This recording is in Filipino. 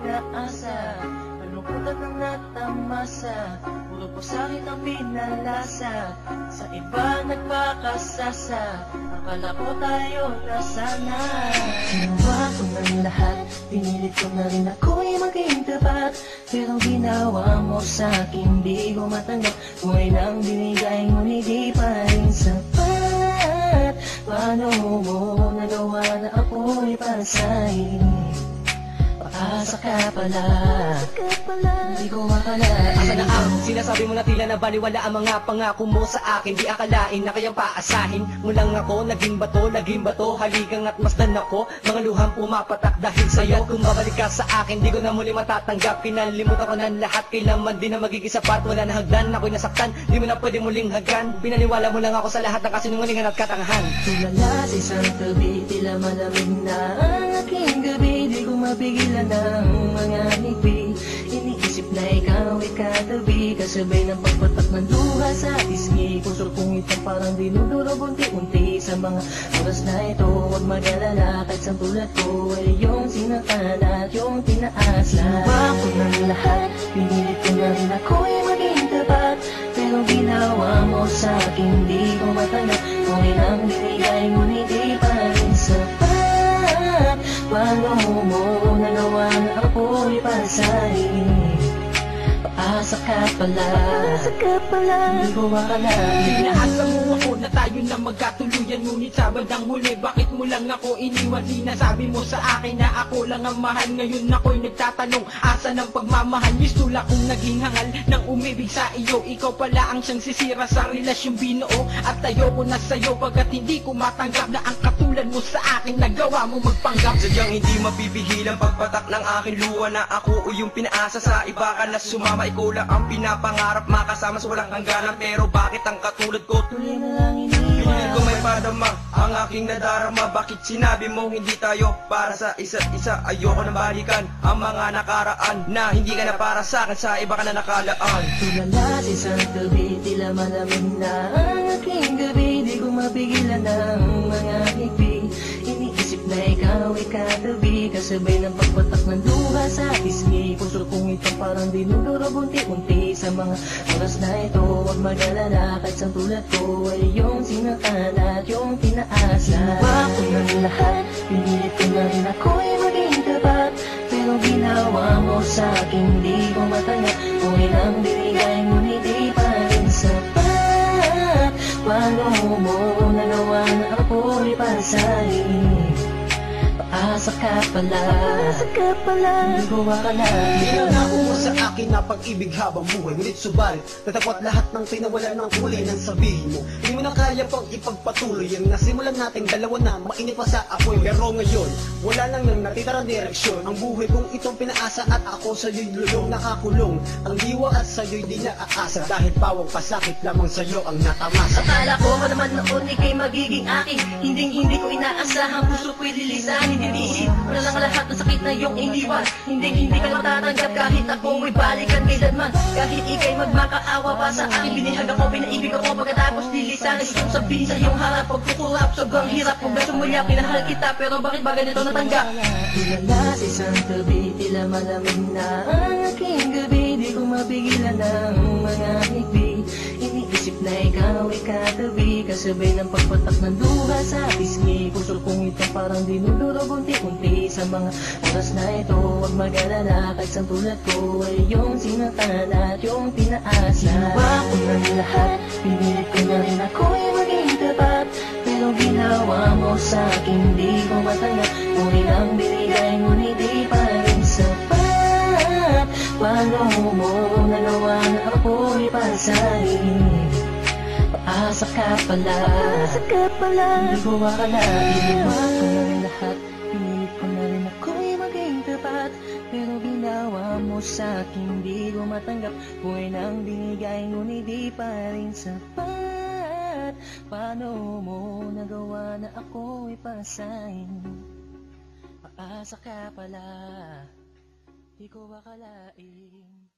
pag-aasa, kalungkutan ng natamasa, puro po sa'kin ang pinalasa, sa iba nagpakasasa, akala ko tayo na sana. Ginawa ko ng lahat, pinilit ko na rin ako'y maging tapat, pero ginawa mo sa'kin di ko matanggap, buhay lang binigay ngunit di pa rin sapat. Paano mo nagawa na ako'y para sa'yo? Paasa ka pala, hindi ko akalain. Asa na ang sinasabi mo na tila na baliwala ang mga pangako mo sa akin? Di akalain na kayang paasahin mo lang ako. Naging bato, haligang at masdan ako. Mga luhang pumapatak dahil sa'yo. Kung babalik ka sa akin, di ko na muli matatanggap. Kinalimutan ko ng lahat, kailanman din na magiging sapat. Wala na hagdan, ako'y nasaktan, di mo na pwede muling hagan. Pinaniwala mo lang ako sa lahat ng kasinungalingan at katangahan. Tulala sa isang tabi, tila malamig na ang aking gabi. Di ko mapigilan ng mga ngiti, iniisip na ikaw ay katabi, kasabay ng pagpatak ng luha sa pisngi. Puso kong itang parang dinudurog unti-unti sa mga oras na ito. Huwag mag-alala, kahit sa tulad ko ay yung sinaktan at yung tinaasa. Ginawa ko ng lahat, pinilit ko na rin ako'y maging tapat, pero ginawa mo sa'kin di ko matanggap, buhay lang binigay ngunit di pa rin sapat. Paano mo nagawa na ako'y para sa'yo? Paasa ka pala, hindi ko akalain. Inaasa mo ako na tayo na magkatuluyan, ngunit sa bandang huli, bakit mo lang ako iniwan? Sinasabi mo sa akin na ako lang ang mahal. Ngayon ako'y nagtatanong, asa ng pagmamahal? Mistula kong naging hangal ng umibig sa iyo. Ikaw pala ang siyang sisira sa relasyong binuo, at ayoko na sa'yo pagkat hindi ko matanggap na ang katulad mo sa akin nagawa mo magpanggap. Sadyang hindi mapipigilan pagpatak ng aking luha na ako o yung pinaasa sa iba ka na sumama. Ikaw lang ang pinapangarap, makasama sa walang hangganan, pero bakit ang katulad ko tuloy na lang iniwan? Pinilit ko may padama ang aking nadarama. Bakit sinabi mo hindi tayo para sa isa't isa? Ayoko na balikan ang mga nakaraan, na hindi ka na para sa akin, sa iba ka na nakalaan. Tulala sa isang tabi, tila malamig na ang aking gabi. Di ko mapigilan ng mga ngiti, iniisip na ikaw ay katabi, kasabay ng pagpatak ng luha sa pisngi. Puso kong itong parang dinudurog unti-unti sa mga oras na ito. Huwag mag-alala, kahit sa tulad ko ay yung sinaktan at yung tinaasa. Ginawa ko ng lahat, pinilit ko na rin ako'y maging tapat, pero ginawa mo sa'kin di ko matanggap, buhay lang binigay ngunit di pa rin sapat. Paano mo nagawa na ako'y para sa'yo? Paasa ka pala, hindi ko akalain. Pinangako mo sa akin na pag-ibig habang buhay, ngunit subalit natagpat lahat ng tinawalan ng kulay ng sabihin mo. Hindi mo na kaya pang ipagpatuloy ang nasimulan nating dalawa na mainit pa sa apoy. Pero ngayon, wala lang nang natitirang direksyon. Ang buhay kong itong pinaasa at ako sa'yo'y lulong nakakulong. Ang diwa at sa'yo'y di naaasa, dahil pawang pasakit lamang sa'yo ang natamasa. Akala ko pa naman noon ika'y magiging akin, hindi ko inaasahan, puso ko'y lilisanin. Iniisip ko na lang lahat ng sakit na iyong iniwan, hindi ka matatanggap kahit ako ay balikan kailanman. Kahit ika'y magmakaawa pa sa akin, binihag ako, pinaibig ako, pagkatapos lilisanin. Gustong sabihin sa iyong harap, pagkukurap, sobrang hirap. Kung beso mo niya, pinahal kita, pero bakit ba ganito natanggap? Tulala sa isang tabi, tila malamig na ang aking gabi. Di ko mapigilan ng mga ngiti, iniisip na ikaw ay katabi, kasabay ng pagpatak ng luha sa pisngi. Puso kong ito parang dinudurog unti-unti sa mga oras na ito. Huwag mag-alala, kahit sa tulad ko ay yung sinaktan at yung tinaasa. Ginawa ko ng lahat, pinilit ko na rin ako'y maging tapat, pero ginawa mo sa'kin di ko matanggap, buhay lang binigay ngunit di pa rin sapat. Paano mo nagawa na ako'y para sa'yo? Paasa ka pala, hindi ko akalain. Ginawa ko ng lahat, pinilit ko na rin ako'y maging tapat, pero ginawa mo sa'kin di ko matanggap, buhay lang binigay ngunit di pa rin sapat. Paano mo nagawa na ako'y para sa'yo? Paasa ka pala, di ko akalain.